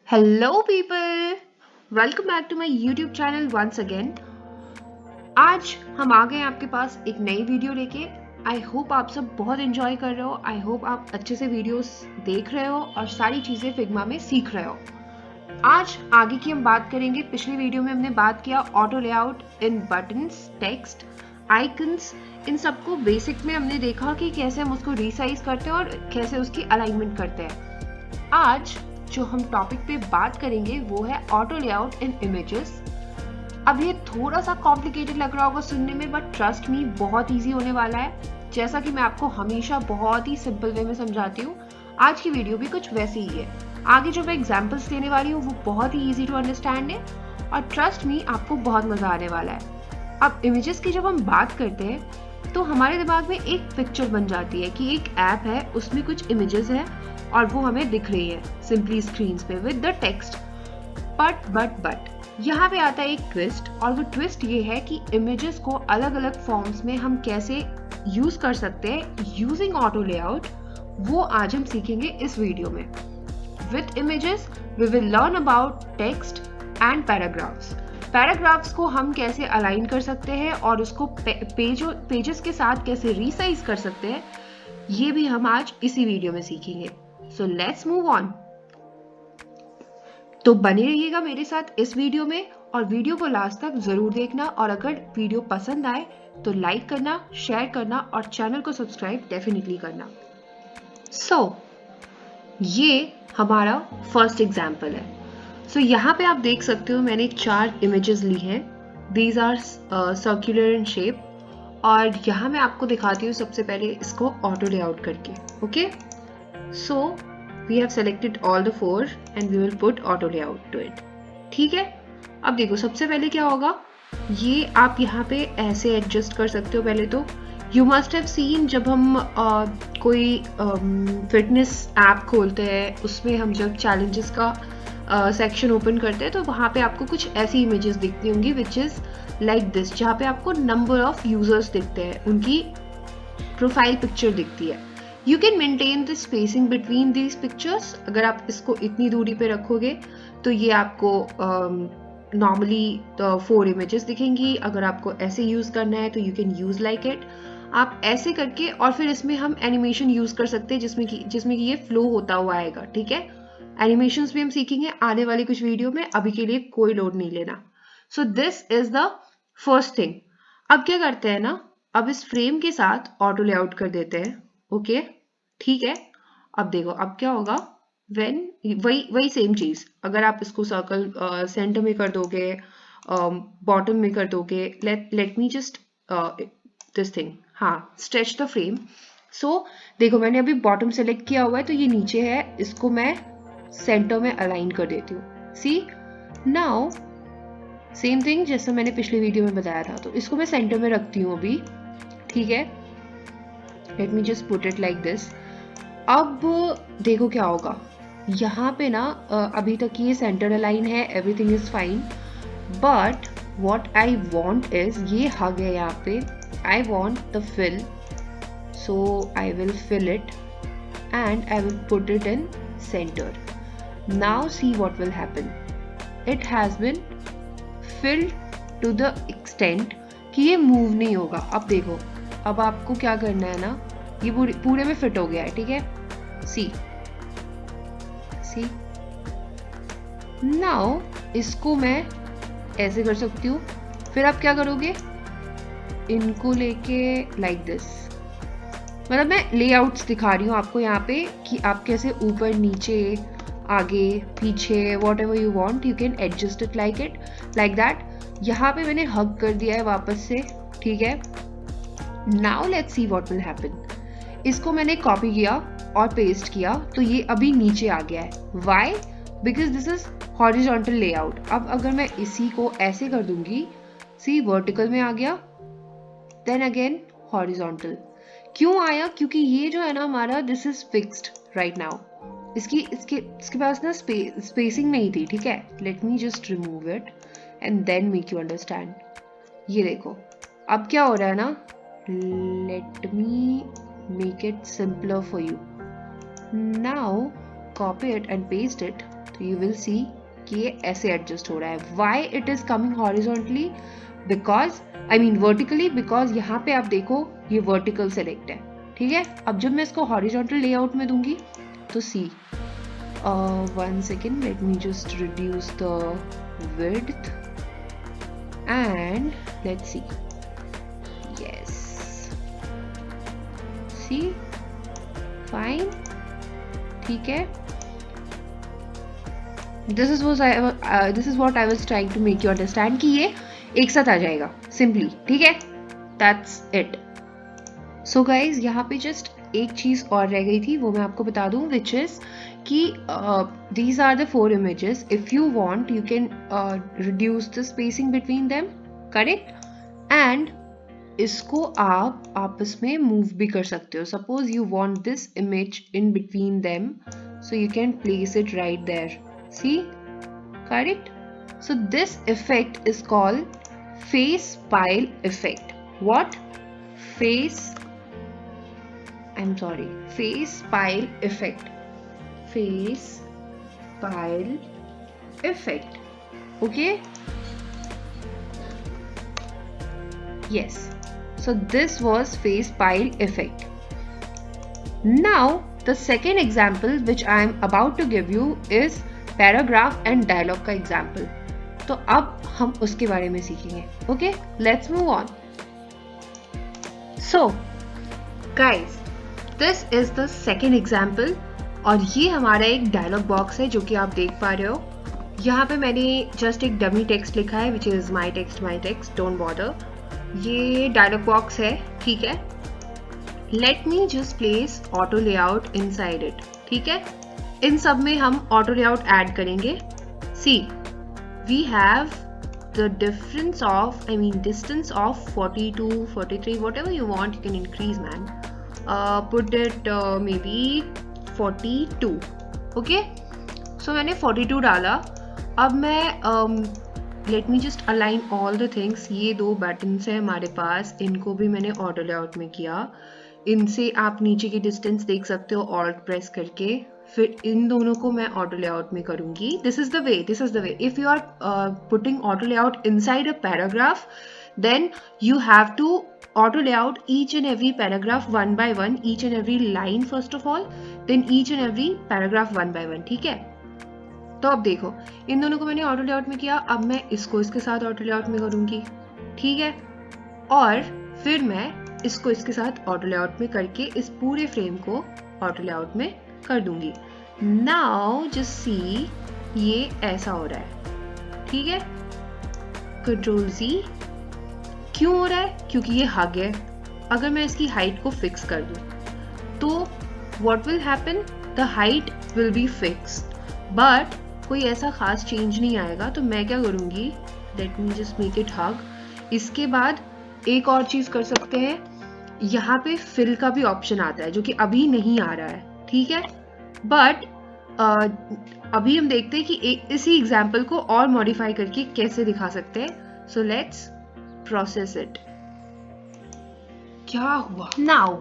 Hello people, welcome back to my YouTube channel once again. आज हम आ गए आपके पास एक नई वीडियो लेके। आई होप आप सब बहुत एंजॉय कर रहे हो। आई होप आप अच्छे से वीडियोस देख रहे हो और सारी चीज़ें फिग्मा में सीख रहे हो। आज आगे की हम बात करेंगे। पिछली वीडियो में हमने बात किया ऑटो लेआउट इन बटन्स, टेक्स्ट, आइकन्स। इन सबको बेसिक में हमने देखा कि कैसे हम उसको रीसाइज करते हैं और कैसे उसकी अलाइनमेंट करते हैं। आज जो हम टॉपिक पे बात करेंगे वो है ऑटो लेआउट इन इमेजेस। अब ये थोड़ा सा कॉम्प्लिकेटेड लग रहा होगा सुनने में, बट ट्रस्ट मी बहुत इजी होने वाला है। जैसा कि मैं आपको हमेशा बहुत ही सिंपल वे में समझाती हूँ, आज की वीडियो भी कुछ वैसी ही है। आगे जो मैं एग्जांपल्स देने वाली हूँ वो बहुत ही इजी टू अंडरस्टैंड है और ट्रस्ट मी आपको बहुत मजा आने वाला है। अब इमेजेस की जब हम बात करते हैं तो हमारे दिमाग में एक पिक्चर बन जाती है कि एक ऐप है, उसमें कुछ इमेजेस है और वो हमें दिख रही है सिंपली स्क्रीन पे विद द टेक्स्ट। बट यहाँ पे आता है एक ट्विस्ट, और वो ट्विस्ट ये है कि इमेजेस को अलग अलग फॉर्म्स में हम कैसे यूज कर सकते हैं यूजिंग ऑटो लेआउट। वो आज हम सीखेंगे इस वीडियो में। With images we will learn about text and paragraphs. Paragraphs को हम कैसे अलाइन कर सकते हैं और उसको पेजेस के साथ कैसे रीसाइज कर सकते हैं, ये भी हम आज इसी वीडियो में सीखेंगे। So let's move on. तो बने रहिएगा मेरे साथ इस वीडियो में और वीडियो को लास्ट तक जरूर देखना। और अगर वीडियो पसंद आए तो लाइक करना, शेयर करना और चैनल को सब्सक्राइब डेफिनेटली करना। ये हमारा फर्स्ट एग्जाम्पल है। यहाँ पे आप देख सकते हो मैंने 4 इमेजेस ली हैं। These are circular in shape और यहाँ मैं आपको दिखाती हूँ सबसे पहले इसको ऑटो लेआउट करके। Okay, so we have selected all the 4 and we will put auto layout to it. ठीक है, अब देखो सबसे पहले क्या होगा, ये आप यहाँ पे ऐसे एडजस्ट कर सकते हो। पहले तो यू मस्ट हैव सीन, जब हम कोई फिटनेस ऐप खोलते हैं उसमें हम जब चैलेंजेस का सेक्शन ओपन करते हैं तो वहाँ पे आपको कुछ ऐसी इमेजेस दिखती होंगी विच इज लाइक दिस, जहाँ पे आपको नंबर ऑफ यूजर्स दिखते हैं, उनकी प्रोफाइल पिक्चर दिखती है। You can maintain the spacing between these pictures. अगर आप इसको इतनी दूरी पे रखोगे तो ये आपको नॉर्मली 4 इमेजेस दिखेंगी। अगर आपको ऐसे यूज करना है तो you can use like it. आप ऐसे करके और फिर इसमें हम एनिमेशन यूज कर सकते हैं जिसमें कि ये फ्लो होता हुआ आएगा। ठीक है, एनिमेशंस भी हम सीखेंगे आने वाली कुछ वीडियो में, अभी के लिए कोई लोड नहीं लेना। So this is the first thing. अब क्या करते हैं ना, अब इस फ्रेम के साथ ऑटो लेआउट कर देते हैं। ओके, ठीक है। अब देखो अब क्या होगा, व्हेन वही सेम चीज, अगर आप इसको सर्कल सेंटर में कर दोगे, बॉटम में कर दोगे, late me just this thing, हाँ, स्ट्रेच द फ्रेम। सो देखो मैंने अभी बॉटम सेलेक्ट किया हुआ है तो ये नीचे है, इसको मैं सेंटर में अलाइन कर देती हूँ। सी नाउ सेम थिंग जैसा मैंने पिछले वीडियो में बताया था, तो इसको मैं सेंटर में रखती हूँ अभी। ठीक है, let me just put it like this. अब देखो क्या होगा, यहाँ पे ना अभी तक ये सेंटर अलाइन है, everything is fine, but what I want is, ये हग है यहाँ पे, I want the fill, so I will fill it and I will put it in centre. Now see what will happen, it has been filled to the extent कि ये move नहीं होगा। अब देखो, अब आपको क्या करना है ना, ये पूरे में फिट हो गया है। ठीक है, सी नाउ इसको मैं ऐसे कर सकती हूँ। फिर आप क्या करोगे, इनको लेके लाइक दिस, मतलब मैं लेआउट्स दिखा रही हूँ आपको यहाँ पे कि आप कैसे ऊपर नीचे आगे पीछे what ever you want you can adjust it like that. यहाँ पे मैंने हग कर दिया है वापस से। ठीक है, now let's see what will happen. इसको मैंने कॉपी किया और पेस्ट किया तो ये अभी नीचे आ गया है। Why? Because this is horizontal layout. अब अगर मैं इसी को ऐसे कर दूंगी, सी वर्टिकल में आ गया, देन अगेन हॉरिजॉन्टल। क्यों आया? क्योंकि ये जो है ना हमारा, this is fixed right now. इसके पास ना स्पेसिंग नहीं थी। ठीक है, let me just remove it and then make you understand. ये देखो अब क्या हो रहा है ना, let me make it simpler for you. Now copy it and paste it तो यू विल सी कि ये ऐसे एडजस्ट हो रहा है. Why it is coming horizontally? Because vertically, because यहाँ पे आप देखो ये वर्टिकल सेलेक्ट है. ठीक है, अब जब मैं इसको हॉरिजॉन्टल लेआउट में दूंगी तो सी, 1 second, let me just reduce the width and let's see. Yes, see, fine. ठीक है, this is what I was trying to make you understand कि ये एक साथ आ जाएगा सिंपली. ठीक है, that's it. So guys, यहाँ पे जस्ट एक चीज और रह गई थी, वो मैं आपको बता दूं, which is कि these are the 4 images. If you want, you can reduce the spacing between them, correct? And इसको आप आपस में move भी कर सकते हो. Suppose you want this image in between them, so you can place it right there. See, correct? So this effect is called face pile effect. What? Face pile effect. Face pile effect. Okay? Yes. So this was face pile effect. Now the second example which I am about to give you is paragraph and dialogue का example. तो अब हम उसके बारे में सीखेंगे. Okay? Let's move on. So guys, this is the second example. और ये हमारा एक डायलॉग बॉक्स है जो कि आप देख पा रहे हो. यहाँ पे मैंने जस्ट एक डमी टेक्स्ट लिखा है which is my text, don't bother. ये डायलॉग बॉक्स है. ठीक है, let me just place auto layout inside it. ठीक है, इन सब में हम ऑटो लेआउट ऐड करेंगे. See, we have the difference of distance of 42, 43, whatever you want, you can increase, man. Put it maybe 42. Okay, सो मैंने 42 डाला. अब मैं late me just align all the things. ये 2 बटन्स हैं हमारे पास, इनको भी मैंने ऑटो लेआउट में किया. इनसे आप नीचे की डिस्टेंस देख सकते हो ऑल्ट प्रेस करके. फिर इन दोनों को मैं ऑटो लेआउट में करूंगी. This is the way. If you are putting auto layout inside a paragraph, then you have to auto layout each and every paragraph one by one, each and every line first of all, then each and every paragraph one by one. ठीक है, तो अब देखो इन दोनों को मैंने auto layout में किया. अब मैं इसको इसके साथ ऑटो लेआउट में करूंगी. ठीक है, और फिर मैं इसको इसके साथ ऑटो लेआउट में करके इस पूरे फ्रेम को ऑटो लेआउट में कर दूंगी. नाउ जस्ट सी, ये ऐसा हो रहा है. ठीक है, कंट्रोल Z. क्यों हो रहा है? क्योंकि ये हग है. अगर मैं इसकी हाइट को फिक्स कर दूं तो what will happen, the height will be fixed, but कोई ऐसा खास चेंज नहीं आएगा. तो मैं क्या करूंगी, let me just make it hug. इसके बाद एक और चीज कर सकते हैं, यहाँ पे फिल का भी ऑप्शन आता है जो कि अभी नहीं आ रहा है. ठीक है, बट अभी हम देखते हैं कि इसी एग्जाम्पल को और मॉडिफाई करके कैसे दिखा सकते हैं. So let's process it. क्या हुआ नाउ?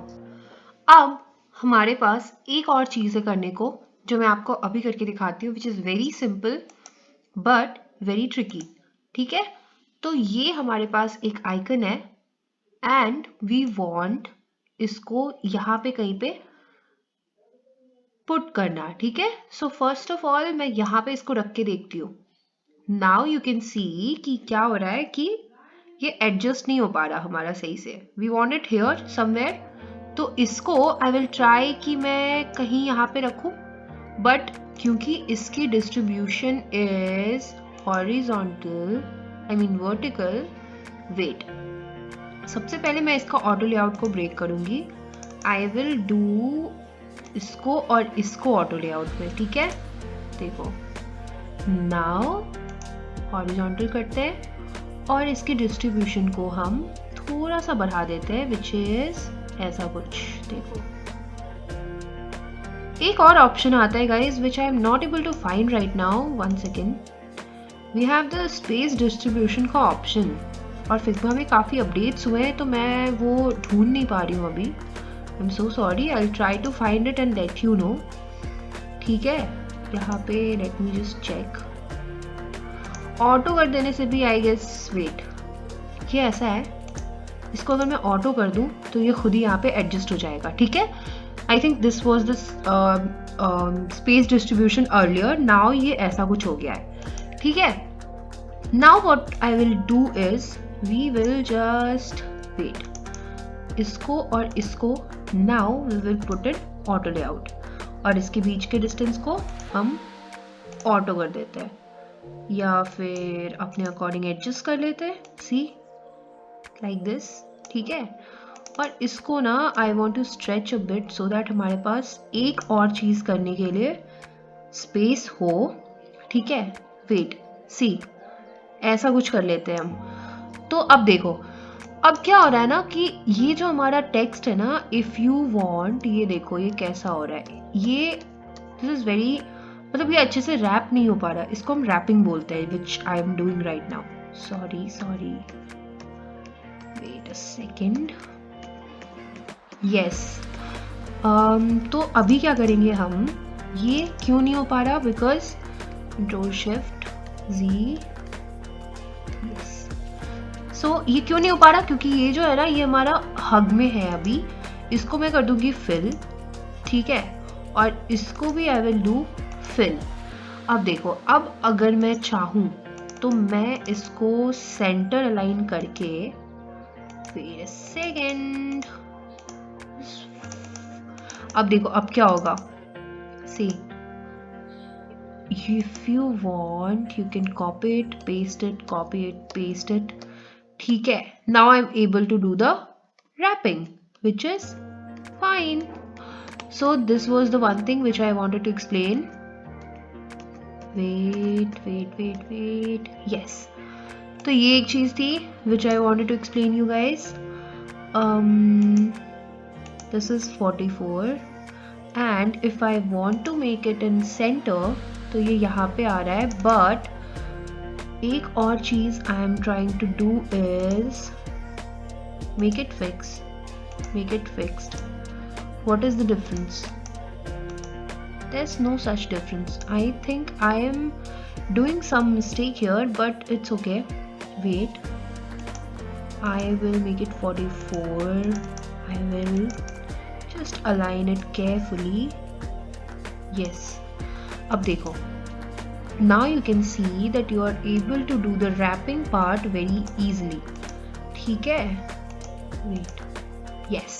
अब हमारे पास एक और चीज है करने को जो मैं आपको अभी करके दिखाती हूँ, which is very simple but very tricky. ठीक है, तो ये हमारे पास एक आइकन है एंड वी वांट इसको यहाँ पे कहीं पे पुट करना. ठीक है, सो फर्स्ट ऑफ ऑल मैं यहाँ पे इसको रख के देखती हूँ. नाउ यू कैन सी कि क्या हो रहा है कि ये एडजस्ट नहीं हो पा रहा हमारा सही से. We want it here somewhere. तो इसको आई विल ट्राई कि मैं कहीं यहाँ पे रखूं, बट क्योंकि इसकी distribution is horizontal vertical, wait, सबसे पहले मैं इसका ऑटो लेआउट को ब्रेक करूंगी. आई विल डू इसको और इसको ऑटो लेआउट में. ठीक है, देखो नाउ हॉरिजॉन्टल करते हैं और इसकी डिस्ट्रीब्यूशन को हम थोड़ा सा बढ़ा देते हैं, विच इज ऐसा कुछ. देखो एक और ऑप्शन आता है guys which I am not able to find right now. 1 second. We have the space distribution का ऑप्शन और फिग्मा में काफ़ी अपडेट्स हुए हैं तो मैं वो ढूंढ नहीं पा रही हूँ अभी. I am so sorry. I will try to find it and let you know. ठीक है, यहाँ पे let me just check, auto कर देने से भी आई गेस, वेट, ये ऐसा है, इसको अगर मैं ऑटो कर दूं तो ये खुद ही यहाँ पे एडजस्ट हो जाएगा, ठीक है। I think this was the space distribution earlier, now ये ऐसा कुछ हो गया है, ठीक है। Now what I will do is we will just wait, इसको और इसको now we will put it auto layout, और इसके बीच के डिस्टेंस को हम ऑटो कर देते हैं या फिर अपने अकॉर्डिंग एडजस्ट कर लेते हैं, सी लाइक दिस, ठीक है। और इसको ना I want to stretch a bit so that हमारे पास एक और चीज करने के लिए स्पेस हो, ठीक है। वेट, सी, ऐसा कुछ कर लेते हैं हम। तो अब देखो, अब क्या हो रहा है ना कि ये जो हमारा टेक्स्ट है ना, इफ यू वांट, ये देखो ये कैसा हो रहा है, ये दिस इज वेरी, मतलब ये अच्छे से रैप नहीं हो पा रहा, इसको हम रैपिंग बोलते हैं, which I am doing right now. Sorry, wait a second, yes. तो अभी क्या करेंगे हम, ये क्यों नहीं हो पा रहा, बिकॉज कंट्रोल शिफ्ट जी, सो ये क्यों नहीं हो पा रहा, क्योंकि ये जो है ना ये हमारा हग में है अभी, इसको मैं कर दूंगी फिल, ठीक है, और इसको भी आई विल डू फिल। अब देखो, अब अगर मैं चाहूं तो मैं इसको सेंटर अलाइन करके, वेट अ सेकेंड, अब देखो अब क्या होगा, सी, if you want you can copy it, paste it, copy it, paste it, ठीक है। now I'm able to do the wrapping, which is fine. So this was the one thing which I wanted to explain. wait, yes, तो ये एक चीज थी which I wanted to explain you guys. This is 44 and if I want to make it in center तो ये यहाँ पे आ रहा है, बट एक और चीज I am trying to do is make it fixed. What is the difference? There is no such difference, I think I am doing some mistake here, but it's okay. Wait, I will make it 44, I will just align it carefully, yes। अब देखो, now you can see that you are able to do the wrapping part very easily, ठीक है। wait, yes,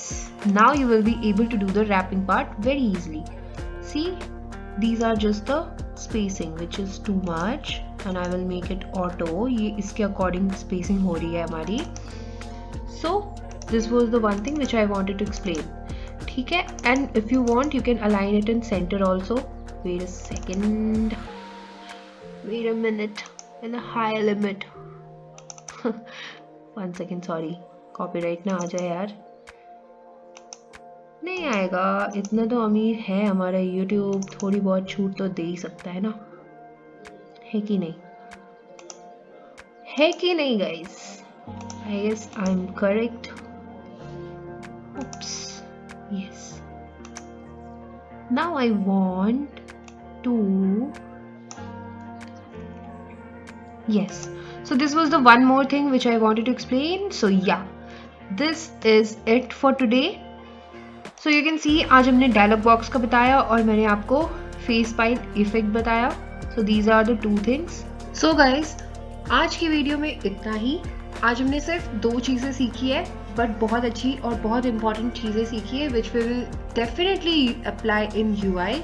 now you will be able to do the wrapping part very easily, see, these are just the spacing which is too much and I will make it auto, ये इसके according spacing हो रही है हमारी। so this was the one thing which I wanted to explain, ठीक है। and if you want you can align it in center also, wait a second, wait a minute, in a high limit one second, sorry, copyright ना आ जाए यार, नहीं आएगा, इतना तो अमीर है हमारा YouTube, थोड़ी बहुत छूट तो दे ही सकता है ना, है कि नहीं, है कि नहीं guys? I guess I'm correct. Oops. Yes. Now I want to, yes, so this was the one more thing which I wanted to explain. So yeah, this is it for today. So you can see आज हमने dialog box का बताया और मैंने आपको face pile effect बताया. So these are the two things. So guys, आज की वीडियो में इतना ही. आज हमने सिर्फ 2 चीज़ें सीखी है, बट बहुत अच्छी और बहुत इंपॉर्टेंट चीज़ें सीखी है which we will definitely apply in UI.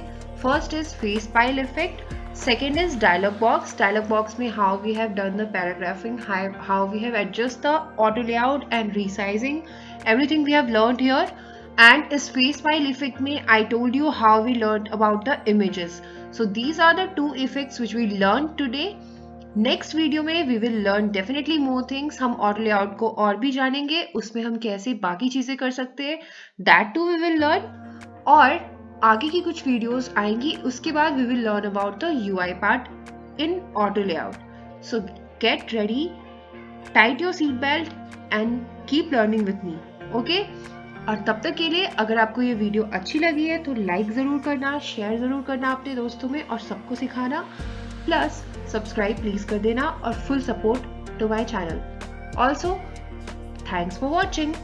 First is face pile effect. Second is dialog box. Dialog box में how we have done the paragraphing, how we have adjust the auto layout and resizing. Everything we have learned here. And is face pile effect में I told you how we learned about the images. So these are the 2 effects which we learned today. Next video में we will learn definitely more things. हम auto layout को और भी जानेंगे, उसमें हम कैसे बाकी चीजें कर सकते हैं, that too we will learn. और आगे की कुछ वीडियोस आएंगी, उसके बाद we will learn about the UI part in auto layout. So get ready, tight your seat belt and keep learning with me. Okay, और तब तक के लिए अगर आपको ये वीडियो अच्छी लगी है तो लाइक ज़रूर करना, शेयर ज़रूर करना अपने दोस्तों में और सबको सिखाना, प्लस सब्सक्राइब प्लीज़ कर देना और full support to my channel. Also thanks for watching.